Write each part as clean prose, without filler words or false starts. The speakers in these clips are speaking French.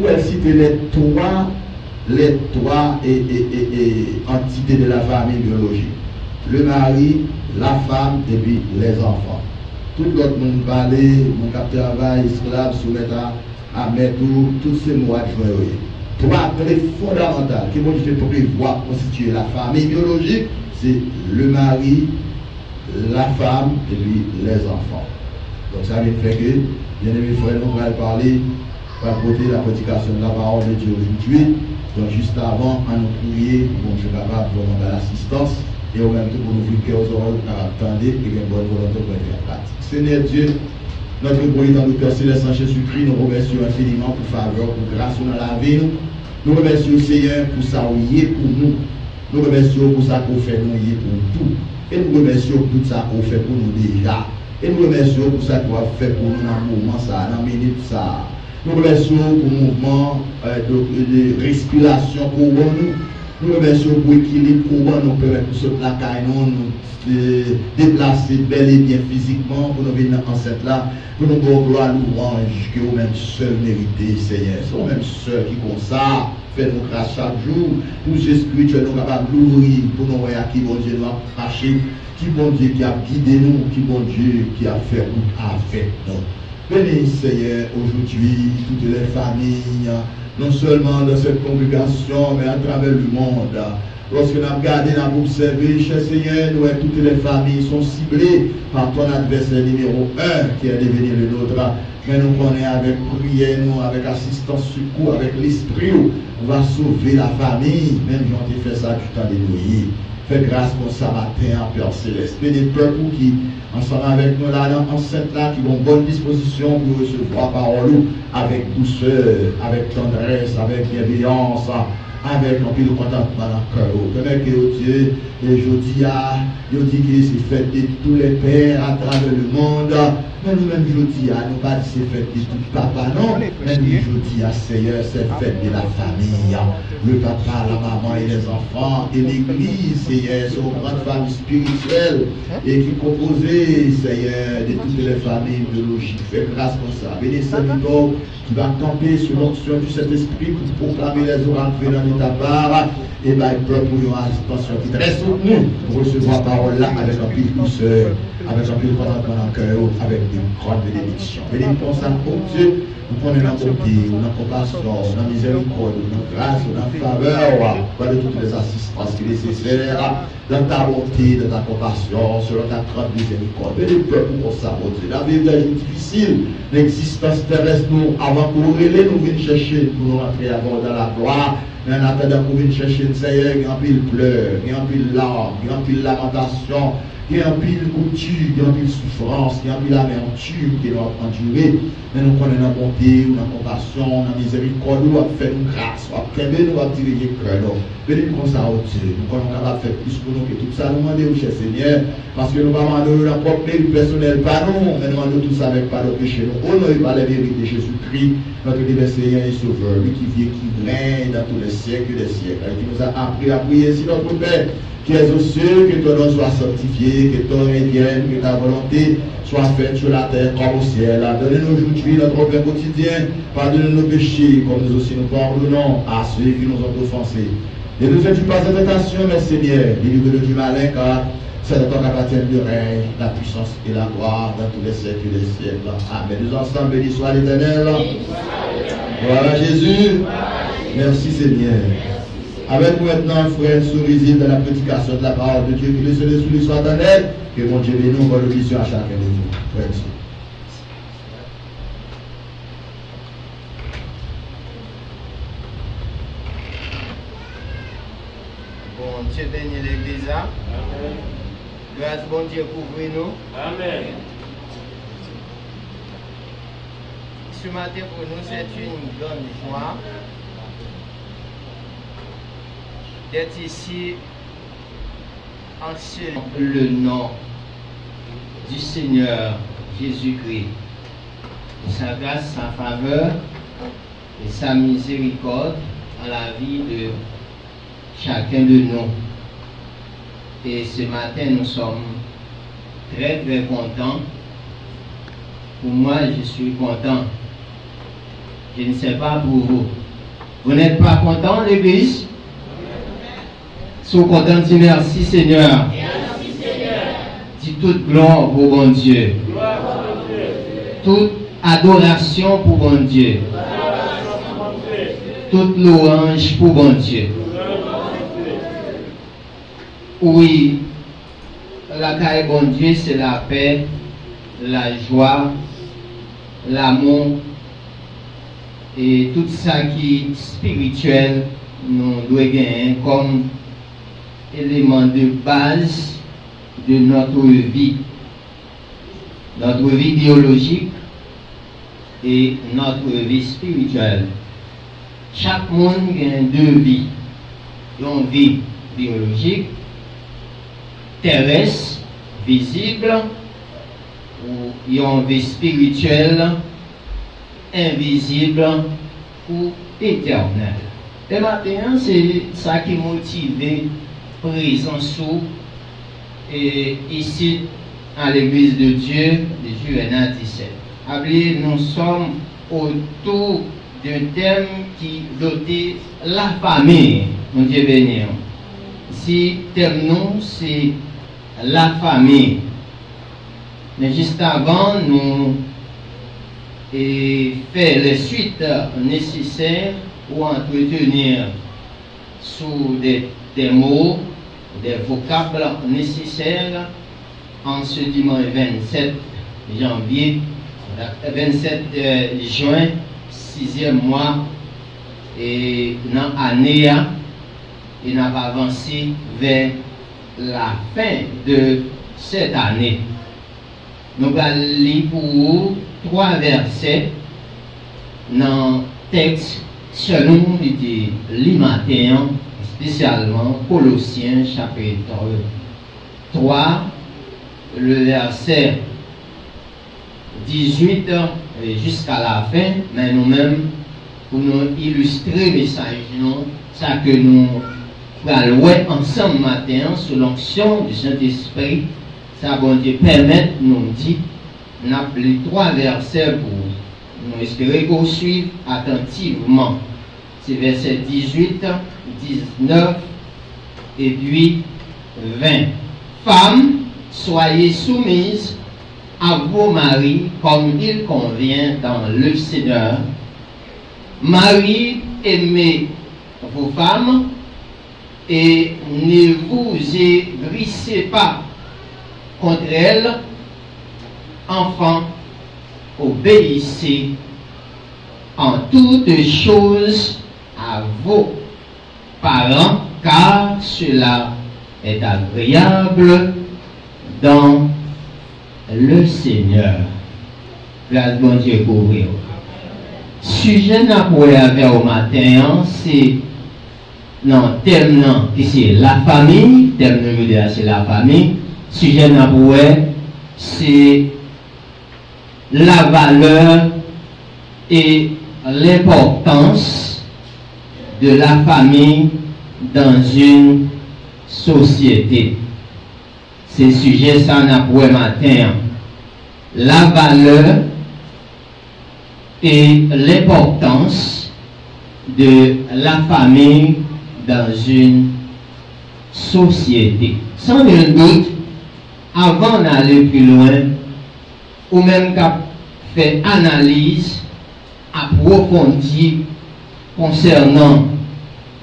où elle cite les trois entités de la famille biologique. Le mari, la femme et puis les enfants. Tout l'autre monde parlait, mon cap travail, esclave, soumettre à mettre tous ces mots adjoints. Trois clés fondamentales qui vont pouvoir constituer la famille biologique, c'est le mari, la femme et puis les enfants. Donc ça veut dire que, bien aimés frères, nous allons parler, pour apporter la prédication de la parole de Dieu aujourd'hui. Donc juste avant, à nous prier, pour Dieu capable vraiment de l'assistance, et au même temps pour nous ouvrir cœur aux oreilles, pour attendre et une bonne volonté pour faire pratique. Seigneur Dieu, notre bruit dans le cœur céleste en Jésus-Christ, nous remercions infiniment pour faveur, pour grâce dans la vie. Nous remercions Seigneur pour ça où il est pour nous. Nous remercions pour ça qu'on fait nous y pour tout. Et nous remercions pour tout ça qu'on fait pour nous déjà. Et nous remercions pour ça qu'on a fait pour nous dans le moment ça, dans la minute ça. Nous remercions pour le mouvement de respiration pour nous. Nous remercions pour l'équilibre pour nous permettre de se plaquer, nous déplacer bel et bien physiquement pour nous venir en cette là, pour nous donner gloire, louange, que vous-même seul méritez, Seigneur. C'est vous-même seul qui comme ça, fait nos grâces chaque jour. Nous, spirituels, nous sommes capables d'ouvrir pour nous voir qui bon Dieu nous a marché, qui bon Dieu qui a guidé nous, qui bon Dieu qui a fait avec nous. Bénis, Seigneur, aujourd'hui, toutes les familles, non seulement dans cette congrégation, mais à travers le monde. Lorsque nous avons regardé, nous avons observé, cher Seigneur, nous, toutes les familles sont ciblées par ton adversaire numéro 1 qui est devenu le nôtre. Mais nous connaissons avec prière, nous, avec assistance, secours, avec l'esprit, on va sauver la famille, même si on a fait ça du temps des noyés. Fais grâce pour ça matin en Père Céleste. Bénis le peuple qui, ensemble avec nous là, dans enceinte là, qui ont bonne disposition pour recevoir parole avec douceur, avec tendresse, avec bienveillance, avec un peu de contentement dans le cœur. Permets que Dieu, et je dis que c'est fait de tous les pères à travers le monde. Mais nous-mêmes, je dis à nous pas c'est fait de tout papa, non. Mais nous, je dis à Seigneur, c'est fait de la famille. Le papa, la maman et les enfants et l'église, Seigneur, sont une grande famille spirituelle et qui composée, Seigneur, de toutes les familles biologiques. Fais grâce pour ça. Bénis Saint-Victor qui va camper sur l'onction du Saint-Esprit pour proclamer les oracles venant de ta part. Et bien, il peut pour une attention qui est très soutenue pour recevoir la parole là avec un peu de douceur, avec un peu de contentement dans le cœur, avec une grande bénédiction. Bénis pour ça, pour Dieu, nous prenons la bonté, la compassion, la miséricorde, la grâce, la faveur, de toutes les assistances qui sont nécessaires dans ta bonté, dans ta compassion, selon ta grande miséricorde. Bénis le peuple pour ça, pour Dieu. La vie est des jours difficiles, l'existence terrestre, nous, avant qu'on relève, nous venons chercher pour nous rentrer avant dans la gloire. Mais en attendant pour venir chercher le Seigneur, il y a un pile pleurs, il y a un pile larmes, il y a un pile lamentation, il y a un pile couture, il y a un pile souffrance, il y a un pile amertume qui doit endurer. Mais nous prenons la bonté, la compassion, la miséricorde, nous avons fait une grâce, nous avons fait nous avons diriger le cœur. Bénis comme ça au Dieu. Nous sommes capables de faire plus pour nous que tout ça. Nous demandons au cher Seigneur, parce que nous ne demandons pas la propre mérite personnelle, pas nous, mais nous demandons tout ça avec pas de péché. Nous honorons par la vérité de Jésus-Christ, notre divin Seigneur et Sauveur, lui qui vit, qui règne dans tous les siècles des siècles, et qui nous a appris à prier ainsi notre Père, qui est aux cieux, que ton nom soit sanctifié, que ton règne vienne, que ta volonté soit faite sur la terre comme au ciel. Donne-nous aujourd'hui notre pain quotidien, pardonne-nous nos péchés, comme nous aussi nous pardonnons à ceux qui nous ont offensés. Ne nous fais-tu pas en tentation, mais Seigneur, délivre-nous du malin, car c'est de toi qu'appartient le règne, la puissance et la gloire dans tous les siècles des siècles. Amen. Nous ensemble, béni soit l'Éternel. Gloire à Jésus. Merci Seigneur. Avec nous maintenant, frère Sourizil, dans la prédication de la parole de Dieu, que le Seigneur sous lui soit éternel, que mon Dieu bénisse, bonne audition à chacun de vous. Frère. Bon Dieu bénit l'église. Amen. Grâce bon Dieu couvre nous. Amen. Ce matin pour nous c'est une grande joie d'être ici en le nom du Seigneur Jésus-Christ. Sa grâce, sa faveur et sa miséricorde dans la vie de chacun de nous. Et ce matin, nous sommes très contents. Pour moi, je suis content Je ne sais pas pour vous. Vous n'êtes pas content, l'église? Si vous content, dis merci Seigneur. Merci Seigneur. Dis toute gloire pour bon Dieu. Gloire pour Dieu. Toute adoration pour bon Dieu. Adoration pour Dieu. Toute louange pour bon Dieu. Oui, la caille bon Dieu, c'est la paix, la joie, l'amour et tout ça qui est spirituel, nous devons gagner comme élément de base de notre vie biologique et notre vie spirituelle. Chaque monde a deux vies. Une vie biologique, terrestre, visible, ou une vie spirituelle, invisible ou éternelle. Et maintenant, c'est ça qui motive présence et ici à l'église de Dieu de Juvenal 17. Appelez, nous sommes autour d'un thème qui doté la famille. Mon Dieu béni. Si thème nous, c'est la famille. Mais juste avant, nous faire les suites nécessaires pour entretenir sous des mots, des vocables nécessaires en ce dimanche 27 janvier, 27 juin, 6e mois, et dans l'année, et nous avons avancé vers la fin de cette année. Nous allons lire pour vous 3 versets dans le texte selon le matin, spécialement Colossiens chapitre 3, le verset 18 jusqu'à la fin, mais nous-mêmes, pour nous illustrer le message, ça que nous allons ensemble matin sous l'onction du Saint-Esprit, ça bon Dieu permet nous dire, nous avons les 3 versets pour nous espérer qu'on suive attentivement. C'est versets 18, 19 et puis 20. Femmes, soyez soumises à vos maris comme il convient dans le Seigneur. Maris, aimez vos femmes et ne vous aigrissez pas contre elles. Enfants, obéissez en toutes choses à vos parents, car cela est agréable dans le Seigneur. Grâce bon Dieu couvrir. Sujet n'a pour avec au matin, c'est non thème non, c'est la famille, thème numéro 2 c'est la famille. Sujet n'a pour c'est la valeur et l'importance de la famille dans une société. C'est sujet ça n'a pour matin. La valeur et l'importance de la famille dans une société. Sans nul doute, avant d'aller plus loin, ou même qu'à faire analyse approfondie concernant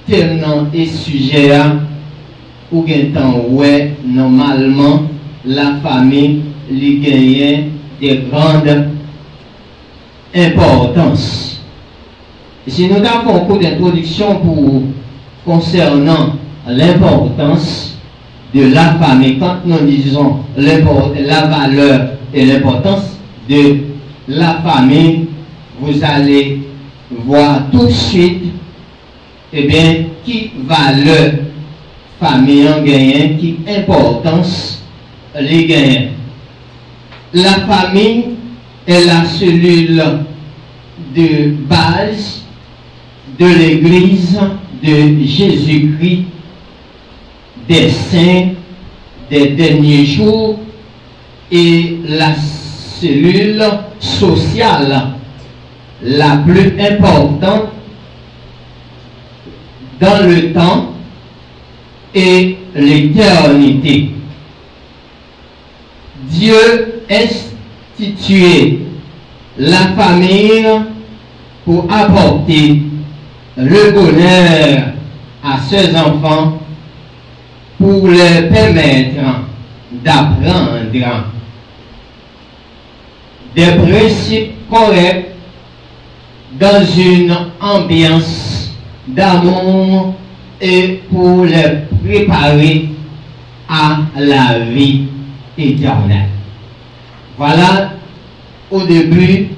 thème et sujet, ou bien temps ouais, normalement, la famille lui gagne des grandes importances. Si nous avons un coup d'introduction concernant l'importance de la famille, quand nous disons la valeur et l'importance de la famille, vous allez voir tout de suite, eh bien, qui valeur famille en gagne, qui importance les gagne. La famille est la cellule de base de l'Église de Jésus-Christ, des saints des derniers jours, et la cellule sociale, la plus importante dans le temps et l'éternité. Dieu instituait la famille pour apporter le bonheur à ses enfants, pour leur permettre d'apprendre des principes corrects dans une ambiance d'amour et pour les préparer à la vie éternelle. Voilà au début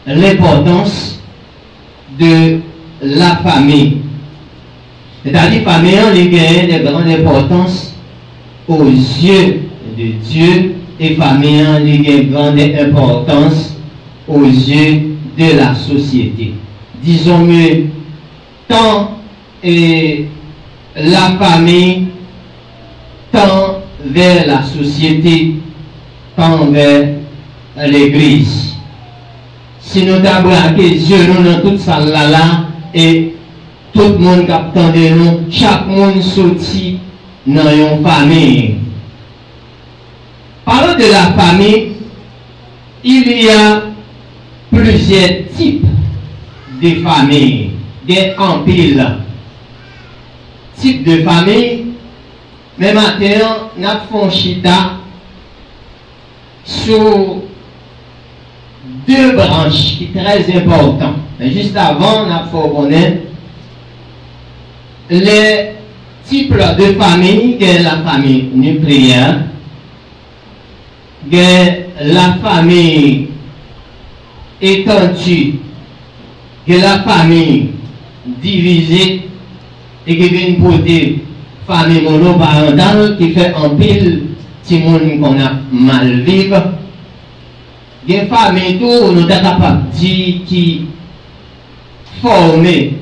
l'importance de la famille. C'est-à-dire la famille a une grande importance aux yeux de Dieu et la famille a une grande importance aux yeux de la société. Disons mieux, tant la famille tend vers la société, tend vers l'église. Si nous avons braqué Dieu nous dans toute ça là et tout le monde qui attend de nous, chaque monde sorti dans une famille. Parlant de la famille, il y a plusieurs types de familles, des empiles. Type de famille, mais maintenant, nous avons chita sur deux branches qui sont très importantes. Mais juste avant, nous avons connaître les types de famille, la famille nucléaire, la famille étendue, la famille divisée, et qui vient pour des familles monoparentales qui fait en pile si monde qu'on a mal vivre. Il y a des familles tout nous sommes capables de dire qui formées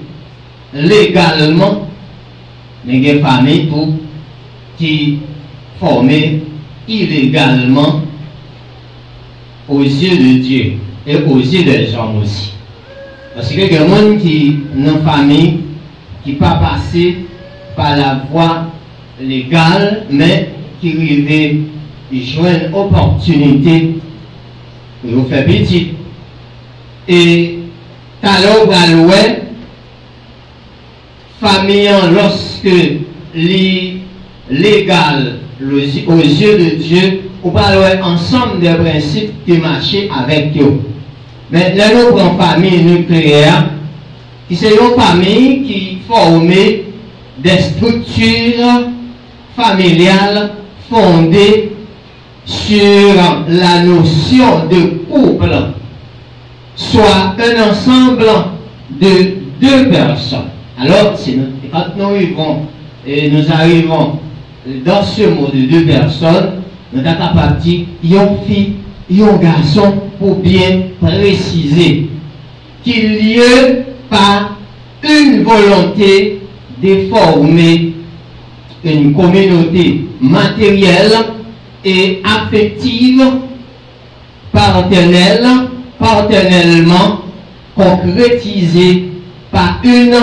légalement, mais il y a des familles tout qui formées illégalement aux yeux de Dieu et aux yeux des hommes aussi. Parce que il y a des gens qui dans la famille qui pas passé par la voie légale, mais qui arrivent joindre une opportunité pour faire petit. Et alors, famille, lorsque légal aux yeux de Dieu, on parle ensemble des principes qui marchent avec eux. Mais là, nous prenons famille nucléaire, qui c'est une famille qui forme des structures familiales fondées sur la notion de couple, soit un ensemble de deux personnes. Alors, quand nous arrivons dans ce mot de deux personnes, nous sommes capables de dire une fille et un garçon pour bien préciser qu'il y a pas une volonté de former une communauté matérielle et affective, paternellement concrétisée par une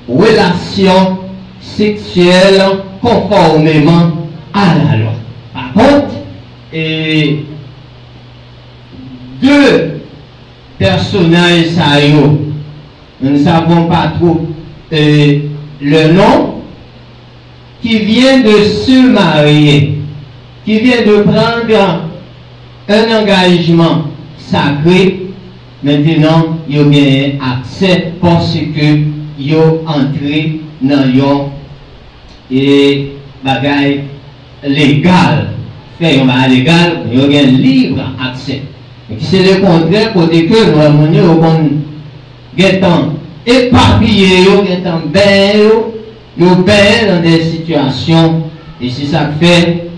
relation sexuelle conformément à la loi. Par contre, deux personnages, nous ne savons pas trop le nom, qui vient de se marier, qui vient de prendre un engagement sacré. Maintenant, il y a accès parce que il est entré dans et bagaille légal. Fait un bagaille légal, il y a un libre accès. C'est le contraire, côté que nous avons éparpillé, nous bien dans des situations, et c'est ça que fait,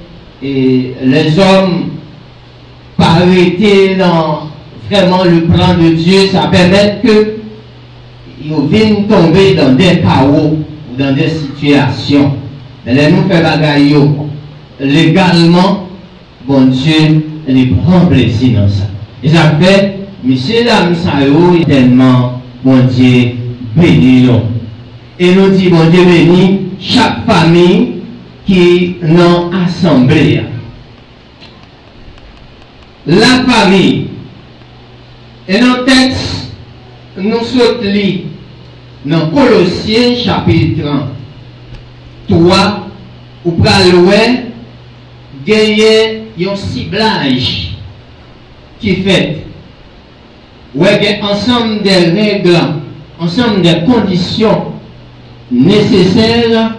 et les hommes, pas arrêter dans vraiment le plan de Dieu, ça permet que ils viennent tomber dans des chaos ou dans des situations. Mais là, nous faisons bagaille légalement, bon Dieu, les prend plaisir dans ça. Et ça fait Monsieur Dame Sao est tellement, bon Dieu, béni nous. Et nous dit, bon Dieu béni, chaque famille qui est dans l'assemblée. La famille. Et dans le texte, nous sommes lits dans Colossiens chapitre 3, où pral gagner un ciblage qui fait ensemble des règles, ensemble des conditions nécessaires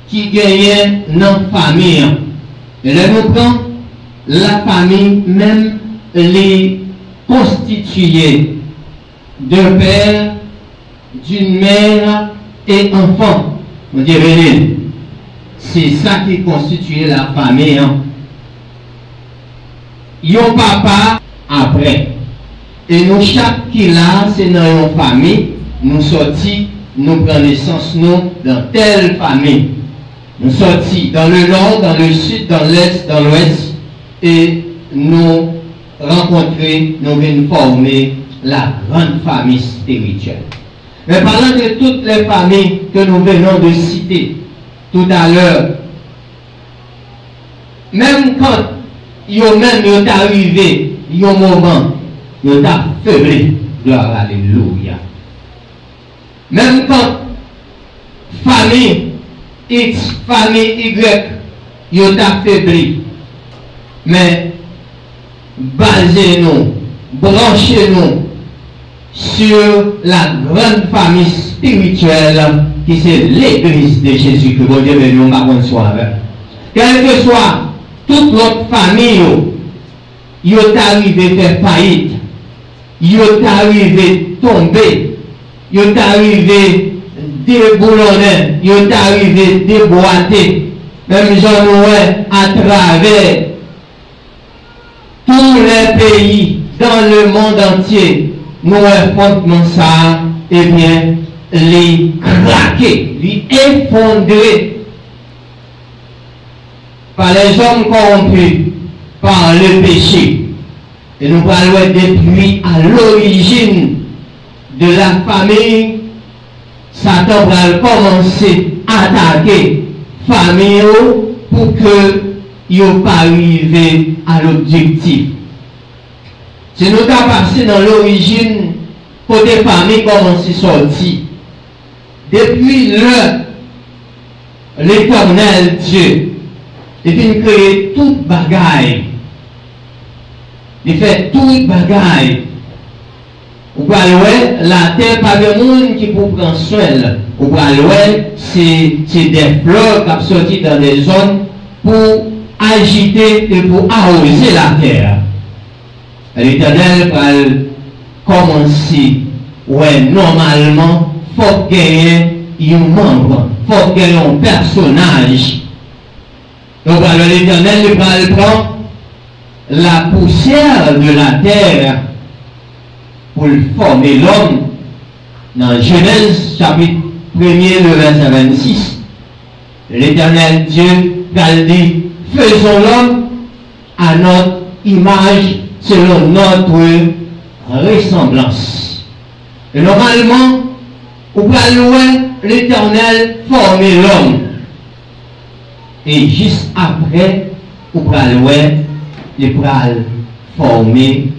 qui gagnent dans la famille. Et là, nous prenons la famille même les constituée d'un père, d'une mère et enfant. On dit, c'est ça qui constitue la famille. Yon papa après. Et nous, chaque qui là, c'est dans une famille, nous sortis, nous prenons naissance nous dans telle famille. Nous sortis dans le nord, dans le sud, dans l'est, dans l'ouest, et nous rencontrer, nous venons former la grande famille spirituelle. Mais parlant de toutes les familles que nous venons de citer tout à l'heure, même quand ils sont arrivés, il y a un moment, ils ont affaibli, gloire alléluia. Même quand famille X, famille Y, ils ont affaibli. Mais basez-nous, branchez-nous sur la grande famille spirituelle qui c'est l'Église de Jésus que bon Dieu veut nous bonsoir. Quelle que soit toute notre famille, ils sont arrivés à faire faillite, ils sont arrivés à tomber, ils sont arrivés à déboulonner, ils sont arrivés à déboîter. Même Jean-Noël à travers tous les pays dans le monde entier, nous affrontons ça, et bien, les craquer, les effondrer par les hommes corrompus, par le péché. Et nous parlons depuis à l'origine de la famille, Satan va commencer à attaquer la famille pour que ils n'ont pas arrivé à l'objectif. Si nous avons passé dans l'origine, côté famille commence à sortir. Depuis l'Éternel Dieu, il vient créer toute bagaille. Il fait toute bagaille. Vous voyez, la terre, pas de monde qui peut prendre soin. Vous voyez, c'est des fleurs qui sont sorties dans des zones pour agiter et pour arroser la terre. L'Éternel va commencer, ouais, normalement, il faut gagner un membre, il faut gagner un personnage. Donc, l'Éternel va prendre la poussière de la terre pour former l'homme. Dans Genèse, chapitre 1er, le verset 26, l'Éternel Dieu va dire, faisons l'homme à notre image selon notre ressemblance. Et normalement, on va louer l'Éternel former l'homme. Et juste après, on va louer, il va former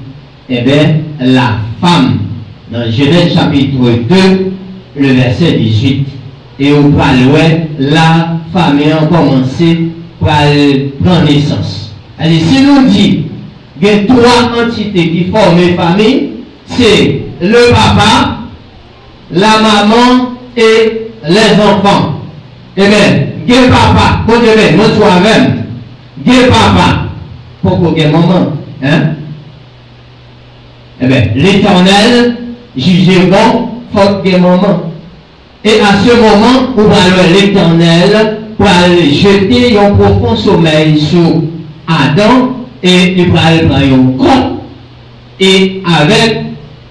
la femme. Dans Genèse chapitre 2, le verset 18. Et on va louer la famille a commencé par prendre naissance. Allez, si nous dit il y a trois entités qui forment une famille, c'est le papa, la maman et les enfants. Eh bien, il y a papa, pour Dieu, nous sommes même. Il y a papa, pourquoi il y a maman? Hein? Eh bien, l'Éternel, jugez bon, faut qu'il y ait maman. Et à ce moment, où l'Éternel va jeter un profond sommeil sur Adam et il va prendre un corps. Et avec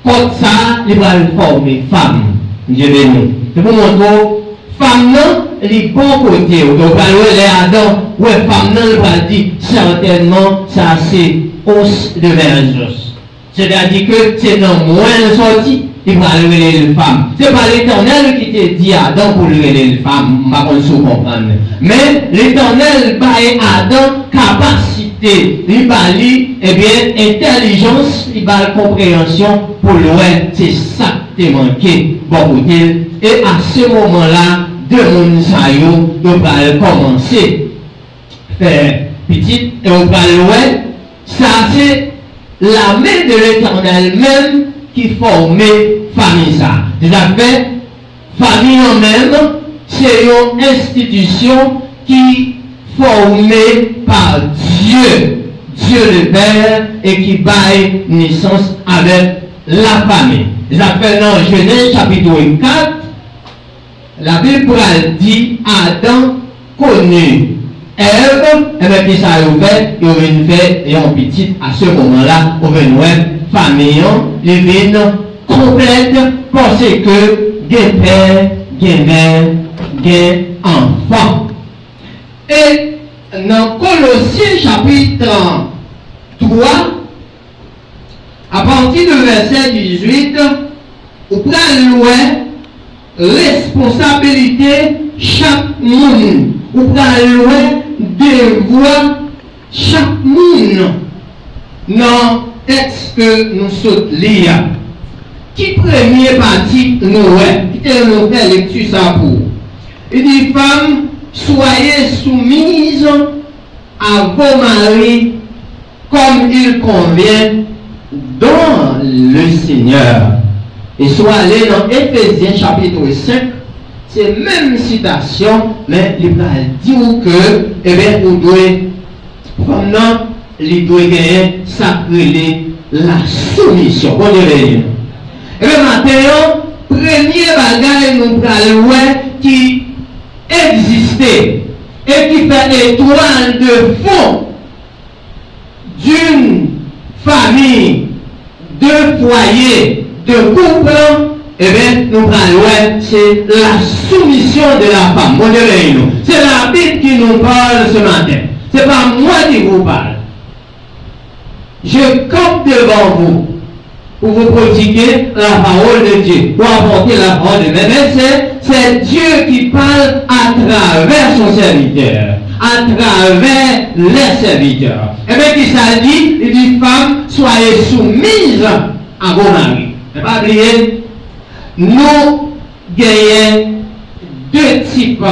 comme ça, il va former femme. Dieu béni. C'est pour montrer, femme non, les bons côtés. Donc, les Adam, ouais, femme non, il va dire certainement, ça c'est os de versos. C'est-à-dire que c'est dans moins de sortie, il va lever les femmes. C'est pas l'Éternel qui te dit à Adam pour lever les femmes, je ne sais pas comprendre. Mais l'Éternel va à Adam capacité, il va eh bien, intelligence, il va compréhension pour le c'est ça qui est manqué. Bon, et à ce moment-là, deux mondes va commencer à faire petit et on va ça c'est la main de l'Éternel même qui formait famille ça. Déjà fait, famille en même, c'est une institution qui formée par Dieu, Dieu le Père, et qui baille naissance avec la famille. Déjà fait dans Genèse chapitre 4, la Bible dit Adam connu Ève, et bien qui ça a ouvert, il y a une fête et un petit à ce moment-là, on va nous famille, les vignes complètes, parce que des pères, des mères, des enfants. Et dans Colossiens chapitre 3, à partir du verset 18, on prend responsabilité chaque monde. On prend devoir chaque monde dans le texte que nous sommes lire. Qui premier partie nous qui nous fait lecture ça pour. Il dit femmes, soyez soumises à vos maris comme il convient dans le Seigneur. Et soit allé dans Éphésiens chapitre 5, c'est même citation, mais il va dire que, eh bien, vous devez, pendant, il doit gagner, sacrer la soumission. Bon Dieu. Et bien, maintenant, premier bagage, nous parlons qui existait et qui fait étoile de fond d'une famille, de foyer, de couple, eh bien, nous parlons, c'est la soumission de la femme. Mon Dieu, c'est la Bible qui nous parle ce matin. Ce n'est pas moi qui vous parle. Je campe devant vous pour vous prodiguer la parole de Dieu, pour apporter la parole de Dieu. Mais c'est Dieu qui parle à travers son serviteur, à travers les serviteurs. Et bien, qui ça dit? Il dit, femmes, soyez soumises à vos maris. Ne pas oublier, nous gagnons deux types.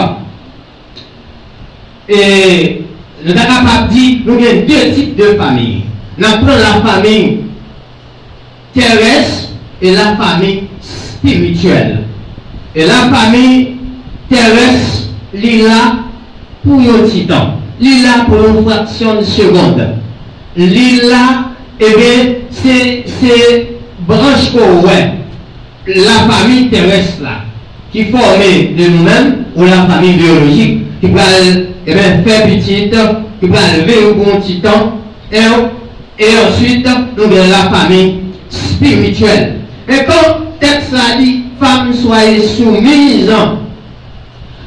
Et nous sommes capables de dire, nous gagnons deux types de familles. Nous prenons la famille terrestre et la famille spirituelle. Et la famille terrestre, l'île pour un petit temps. L'île pour une fraction de seconde. L'île, eh bien, c'est branche pour la famille terrestre là, qui formée de nous-mêmes, ou la famille biologique, qui va eh bien, faire petite, qui va lever au bon petit temps, et ensuite, nous avons la famille spirituelle. Et quand le texte a dit, femmes, soyez soumises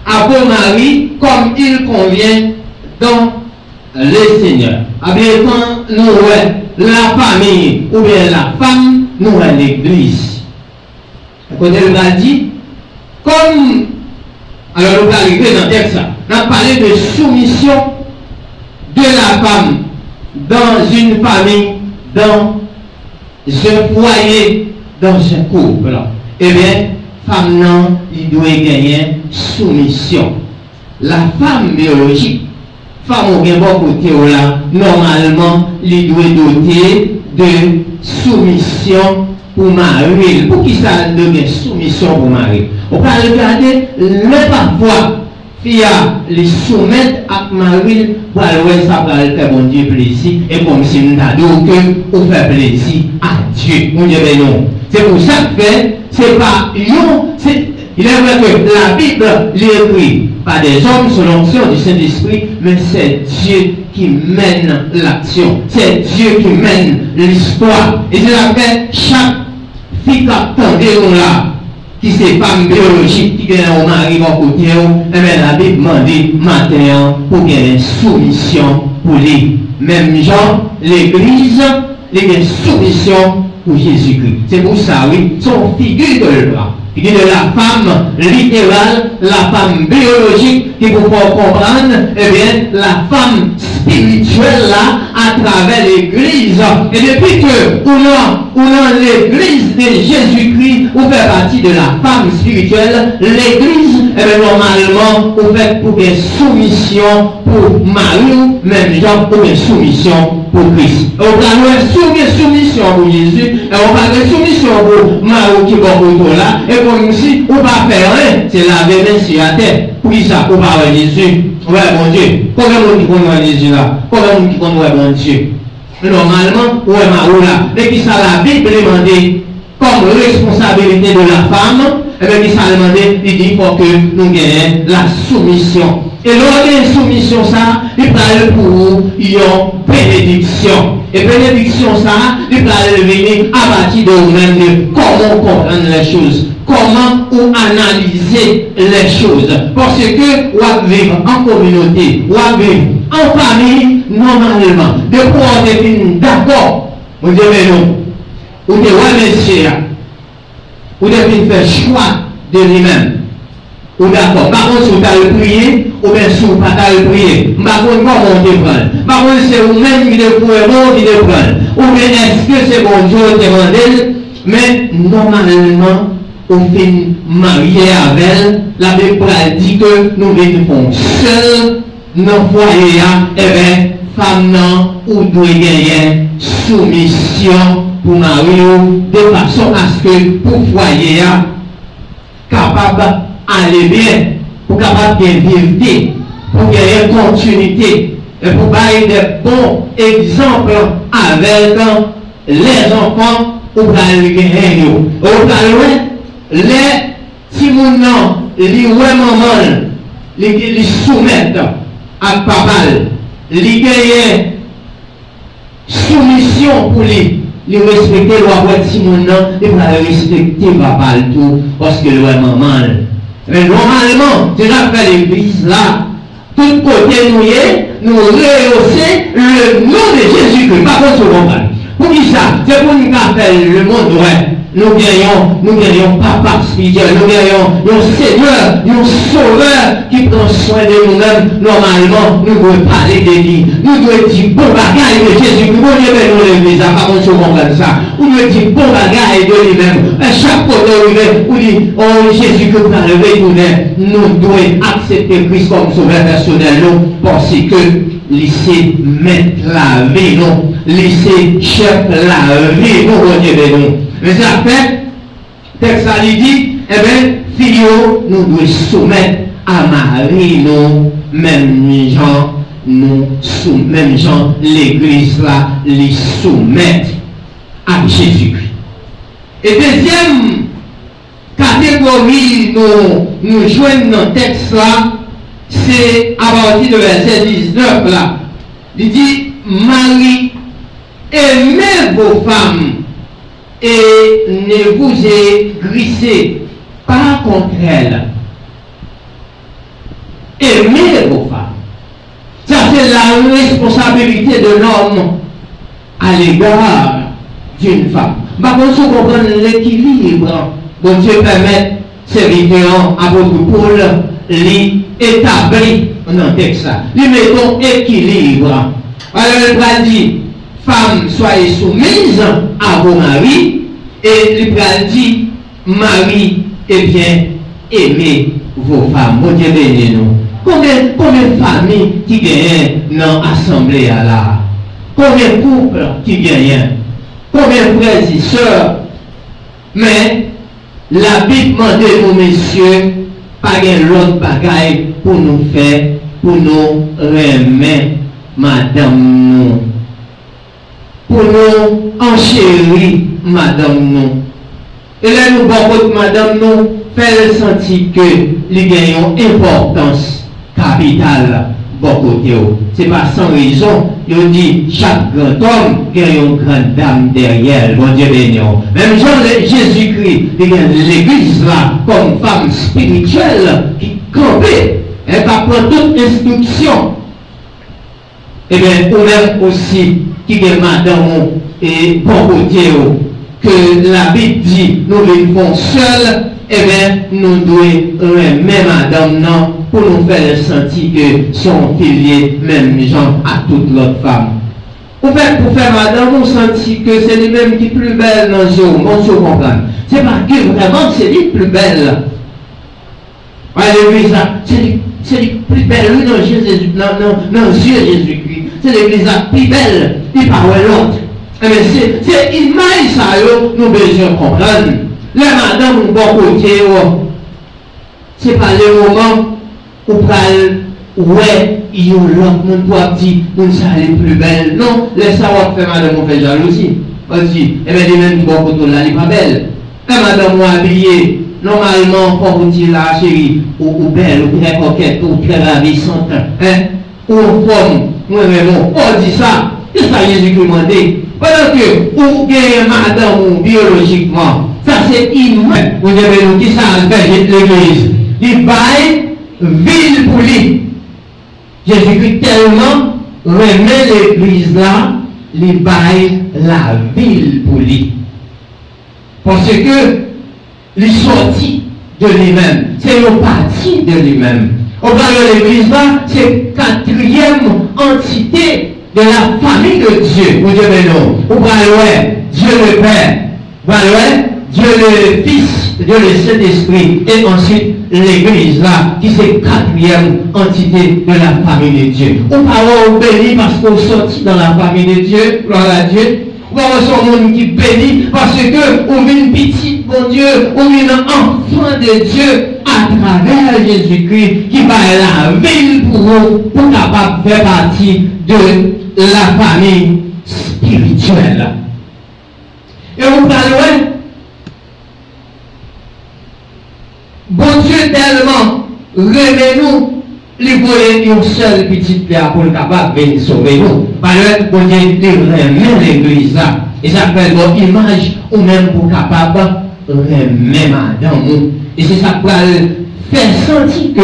à vos maris comme il convient dans le Seigneur. Ah bien, quand nous avons la famille ou bien la femme, nous avons l'église. Quand elle a dit, comme, alors nous allons arriver dans le texte, on a parlé de soumission de la femme dans une famille, dans un foyer, dans un couple. Eh bien, femme non, il doit gagner soumission. La femme biologique, femme au bien bon côté là, normalement, il doit doter de soumission pour mari. Pour qui ça donne soumission pour mari? On peut regarder le parfois. Fille les soumettre à mari pour aller ça va faire bon Dieu plaisir et comme si nous avons que on fait plaisir à Dieu. Mon Dieu non. C'est pour ça que c'est pas il est vrai que la Bible l'écrit par des hommes sous l'onction du Saint-Esprit, mais c'est Dieu qui mène l'action. C'est Dieu qui mène l'histoire. Et c'est la fait chaque fille qui attendait là. Qui c'est femme biologique qui gagne un mari à côté, et bien la Bible demande matin pour gagner soumission pour lui. Même genre, l'église, il y a soumission pour Jésus-Christ. C'est pour ça, oui, son figure de loi. Figure de la femme littérale, la femme biologique, qui pour comprendre, eh bien, la femme spirituelle là, à travers l'Église. Et depuis que on a l'Église de Jésus-Christ, on fait partie de la femme spirituelle, l'Église, eh bien, normalement, on fait pour des soumissions pour Marie, même genre pour des soumissions pour Christ. On va soumission pour Jésus, et on va faire soumission pour Marie qui va pour toi là, et pour nous aussi, on va faire rien, c'est la main sur la tête. Pour ça, on va voir Jésus. Ouais, mon Dieu. Combien de monde qui connaît Jésus là? Combien de monde qui connaît mon Dieu? Normalement, ouais, Marie là. Mais qui ça la Bible demandé comme responsabilité de la femme, et bien qui ça demandé, il dit pour que nous gagnions la soumission. Et lors de la soumission, ça, il parle pour une bénédiction. Et bénédiction, ça, il parle de venir à partir de vous-même de comment comprendre les choses, comment ou analyser les choses. Parce que vous vivre en communauté, vous vivre en famille, normalement, de pouvoir être d'accord, vous devez mais non, vous devez monsieur, vous devez faire choix de lui-même. Ou d'accord, par contre, si vous avez prié, ou bien si vous n'avez pas prié, par contre, comment on te prend? Par contre, c'est vous-même qui devez prendre, qui devez prendre. Ou bien est-ce que c'est bon Dieu qui demande? Mais normalement, on fait marier avec elle, la Bible dit que nous venons seuls dans le foyer, et bien, femme non, ou doit gagner soumission pour marier, de façon à ce que pour foyer, capable aller bien, pour capable bien vivre, pour gagner continuité, et pour bailler des bons exemples avec les enfants, ou pour aller gagner. Ou pour aller, les petits mounons, les maman, les soumettent à papa, les gagner soumission pour les respecter, le petit mounons, et pour aller respecter papa tout, parce que le maman. Mais normalement, c'est là que l'église là, tout côté nous rehausser le nom de Jésus-Christ. Par contre, pour qui ça? C'est pour nous faire le monde, ouais. Nous gagnons papa spirituel, nous gagnons un Seigneur, un Sauveur qui prend soin de nous-mêmes. Normalement, nous devons parler de lui. Nous devons dire bon bagage de Jésus. Nous devons nous l'église, par contre, sur mon comme ça. Nous devons dire bon bagage de lui-même. À chaque fois que nous dit, oh Jésus, que vous avez retourné, nous devons accepter Christ comme Sauveur personnel, parce que laissez mettre la vie, non. Laissez chef la vie, nous revenons nous. Mais ça fait, texte ça lui dit, eh bien, filles, nous devons soumettre à Marie, nous, même gens, même gens, l'église là, les soumettre à Jésus-Christ. Et deuxième catégorie, nous joignons dans le texte là, c'est à partir de verset 19 là. Il dit, Marie, aimez vos femmes et ne vous aigrissez pas contre elles. Aimez vos femmes. Ça, c'est la responsabilité de l'homme à l'égard d'une femme. Par contre, si vous comprenez l'équilibre, bon Dieu permet serviteur à votre Paul l'établir dans le texte. Lui mettons équilibre. Alors, il va dire, femmes, soyez soumises à vos maris, et il va dire, mari, eh bien, aimez vos femmes. Mon Dieu béni nous. Combien de familles qui gagnent dans l'assemblée à là? Combien de couples qui gagnent? Combien de frères et sœurs? Mais la Bible demande aux messieurs, pas l'autre bagaille pour nous faire, pour nous remettre madame nous. Pour nous enchérir madame nous. Et là nous beaucoup madame nous fait sentir que les gagnons importance capitale beaucoup de c'est pas sans raison il dit chaque grand homme gagne une grande dame derrière bon Dieu béni. Même Jésus-Christ l'église là comme femme spirituelle qui campait elle va prendre toute instruction. Et bien, on même aussi qui est madame et bon côté, que la Bible dit, nous vivons seuls, eh bien, nous devons même madame non, pour nous faire sentir que son pilier, même genre à toute l'autre femme. Pour faire madame, on sentit que c'est lui-même qui est plus belle dans le jour, on se comprend. C'est pas que vraiment c'est lui plus belle. L'église là, c'est lui plus belle, oui, dans Jésus, dans Dieu Jésus-Christ. C'est l'église là plus belle, il parle l'autre. Mais c'est image ça, nous besoin comprendre. Les madame, on bon côté, c'est pas le moment où ouais, il y a l'autre, nous doit dire, nous sommes les plus belles. Non, laisse savoir faire madame, on fait jalousie. On dit, eh bien, même bon côté là, il n'est pas belle. Quand madame ou habillée, normalement, quand vous dites là, chérie, ou belle, ou très coquette, ou très ravissante, ou en forme, moi-même, on dit ça, c'est ça Jésus-Christ m'a dit. Pendant que vous gagnez madame biologiquement, ça c'est immense. Vous avez nous qui ça fait l'église. Il baille ville pour lui. Jésus-Christ tellement remet l'église là, il baille la ville pour lui. Parce que il sortit de lui-même. C'est une partie de lui-même. Au bas de l'église là, c'est quatrième entité de la famille de Dieu. Vous Dieu non. Vous voyez, Dieu le Père. Vous voyez, Dieu le Fils, Dieu le Saint-Esprit. Et ensuite, l'église là, qui c'est quatrième entité de la famille de Dieu. On parle béni parce qu'on sortit dans la famille de Dieu. Gloire à Dieu. On va avoir monde qui bénit parce que on vit une petite, bon Dieu, on vit un enfant de Dieu à travers Jésus-Christ qui va la ville pour vous, pour capable faire partie de la famille spirituelle. Et on parle, bon Dieu tellement remet-nous. Les voyez une seule petite pierre pour le capable de sauver nous. Par le bon Dieu, remet l'église là. Et ça fait une image ou même pour capable de remettre dans nous. Et c'est ça pour faire sentir que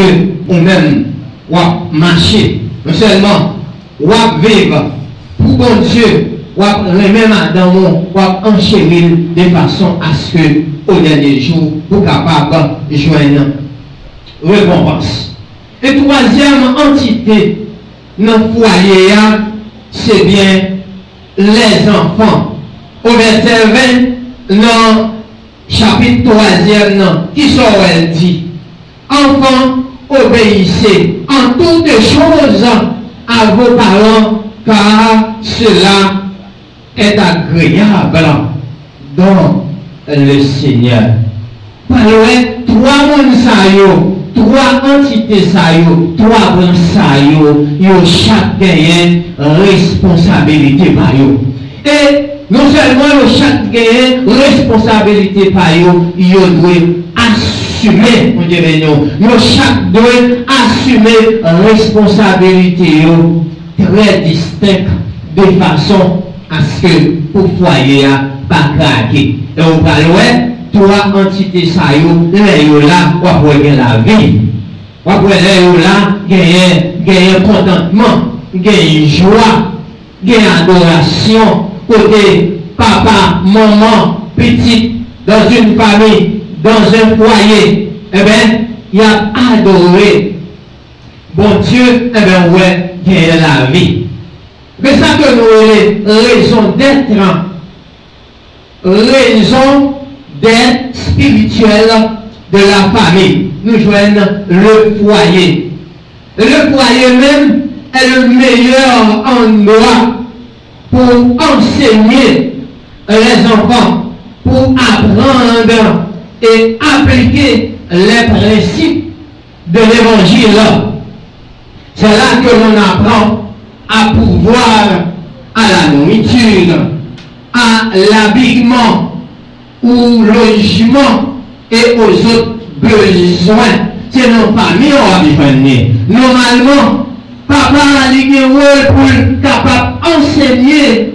ou même ou marcher. Non seulement ou vivre pour bon Dieu, ou remettre dans nous, ou enchérir de façon à ce que au dernier jour, pour capable de joindre récompense. Et troisième entité dans le foyer, c'est bien les enfants. Au verset 20, dans chapitre 3e, qui sont elle dit, enfants, obéissez en toutes choses à vos parents, car cela est agréable dans le Seigneur. Parlez, trois mondes trois entités ça yo, trois branches ça yo, chaque gagne responsabilité par yo. Et non seulement yo chaque gagne responsabilité par yo, doit assumer, mon Dieu yo chaque doit assumer responsabilité yo très distincte de façon à ce que pour foyer pas craquer. Et on parle trois entités ça yo là on va la vie on va là gagner contentement gagner joie gagner adoration côté papa maman petit dans une famille dans un foyer eh bien il a adoré bon Dieu eh bien ouais gagner la vie mais ça que nous raison d'être raison d'être spirituel de la famille. Nous joignons le foyer. Le foyer même est le meilleur endroit pour enseigner les enfants, pour apprendre et appliquer les principes de l'évangile. C'est là que l'on apprend à pouvoir à la nourriture, à l'habillement, au logement et aux autres besoins. C'est nos familles on va vivre. Normalement, papa a un rôle pour capable d'enseigner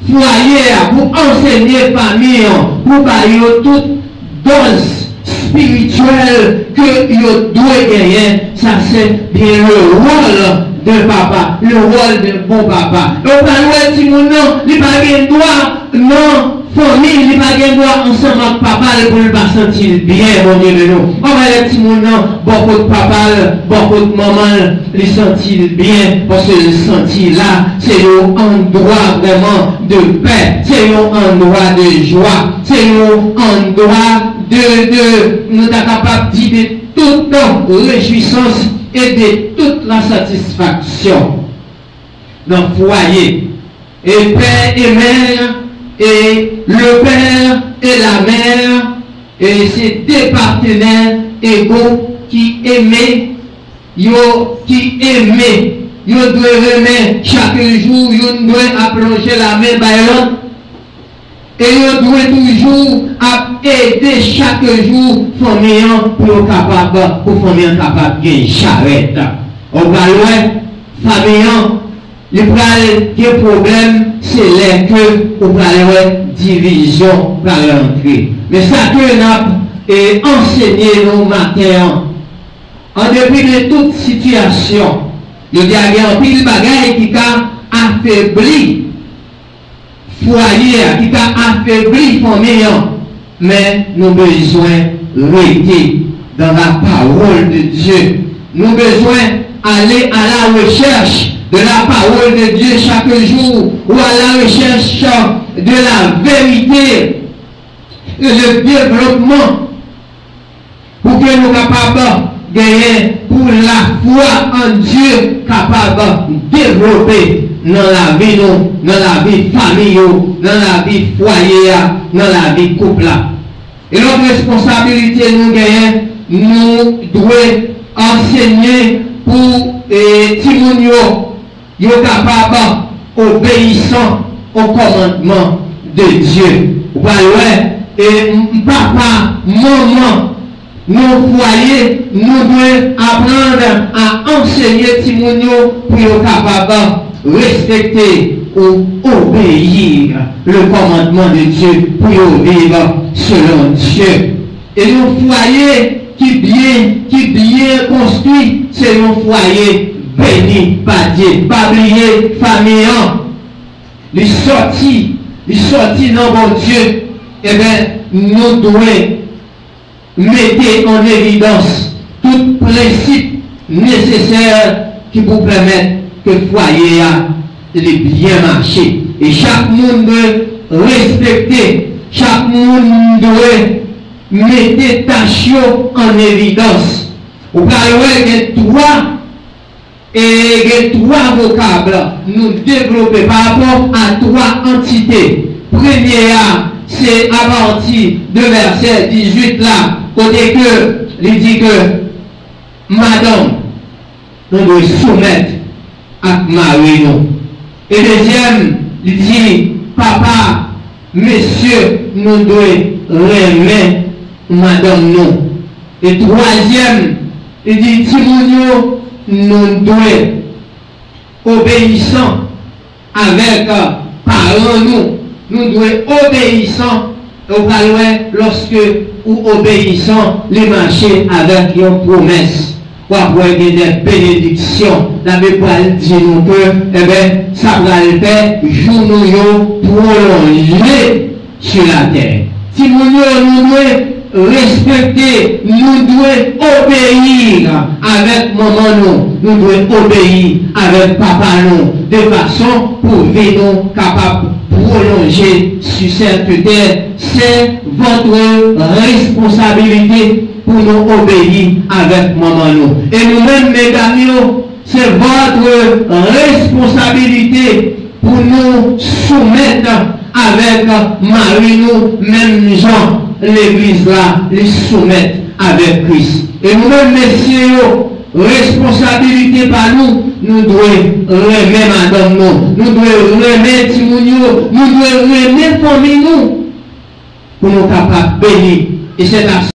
foyer, pour enseigner famille, pour bailler toute dose spirituelle que vous doit gagner. Ça c'est bien le rôle de papa, le rôle de bon papa. Donc, si mon nom, il n'a pas droit, non. famille, il pas de droit ensemble avec papa pour ne pas sentir bien, mon Dieu de nous. On va les petits mounons, beaucoup de papa, beaucoup de maman, les sentir bien, parce que le sentir là, c'est un endroit vraiment de paix, c'est un endroit de joie, c'est un endroit de nous sommes capables de dire toute notre réjouissance et de toute la satisfaction dans le foyer. Et père et mère, et le père et la mère, et c'est des partenaires égaux qui aimaient, qui aimaient, ils doivent aimer chaque jour, ils doivent plonger la main par l'autre, et ils doivent toujours aider chaque jour famille pour capable, pour famille capable de charrette. On va loin, famille. Le problème, c'est les que vous parlez division par l'entrée. Mais ça que nous avons enseigné nos matins, en dépit de toute situation, il y a un pile bagaille qui a affaibli foyer, qui a affaibli famille, mais nous avons besoin de rester dans la parole de Dieu. Nous avons besoin d'aller à la recherche de la parole de Dieu chaque jour, ou à la recherche de la vérité et le développement pour que nous capables de gagner pour la foi en Dieu capable de développer dans la vie nous, dans la vie famille, dans la vie foyer, dans la vie couple. Et notre responsabilité nous gagnons, nous devons enseigner pour Timonio, ils sont capables obéissant au commandement de Dieu. Et papa, maman, nos foyers, nous devons apprendre à enseigner Timonio pour être capable de respecter ou obéir le commandement de Dieu pour vivre selon Dieu. Et nos foyers qui bien construit, c'est nos foyers béni par Dieu. Pas oublier famille, les sorties dans mon Dieu, eh bien, nous devons mettre en évidence tout principe nécessaire qui vous permettre que le foyer a bien marché. Et chaque monde doit respecter, chaque monde doit mettre tâches en évidence. Vous parlez de trois vocables nous développer par rapport à trois entités. Première, c'est à partir de verset 18 là, côté que il dit que madame, nous devons soumettre à Marie. Et deuxième, il dit papa, monsieur, nous devons remettre madame nous. Et troisième, il dit Timonio, nous devons obéissant avec parents nous devons obéissant au palais lorsque ou obéissant les marchés avec une promesse pour avoir des bénédictions. La Bible dit nous que eh bien, ça va le faire jour nous prolonger sur la terre. Si nous devons respecter, nous devons obéir avec maman nous devons obéir avec papa nous, de façon pour vivre capables de prolonger sur cette terre. C'est votre responsabilité pour nous obéir avec maman nous. Et nous-mêmes, mesdames, c'est votre responsabilité pour nous soumettre avec Marie nous, même Jean. L'église là, les soumettre avec Christ. Et nous-mêmes, messieurs, responsabilité par nous, nous devons remettre madame nous devons remettre Timounio, nous devons remettre famille nous, pour nous capables de bénir. Et c'est à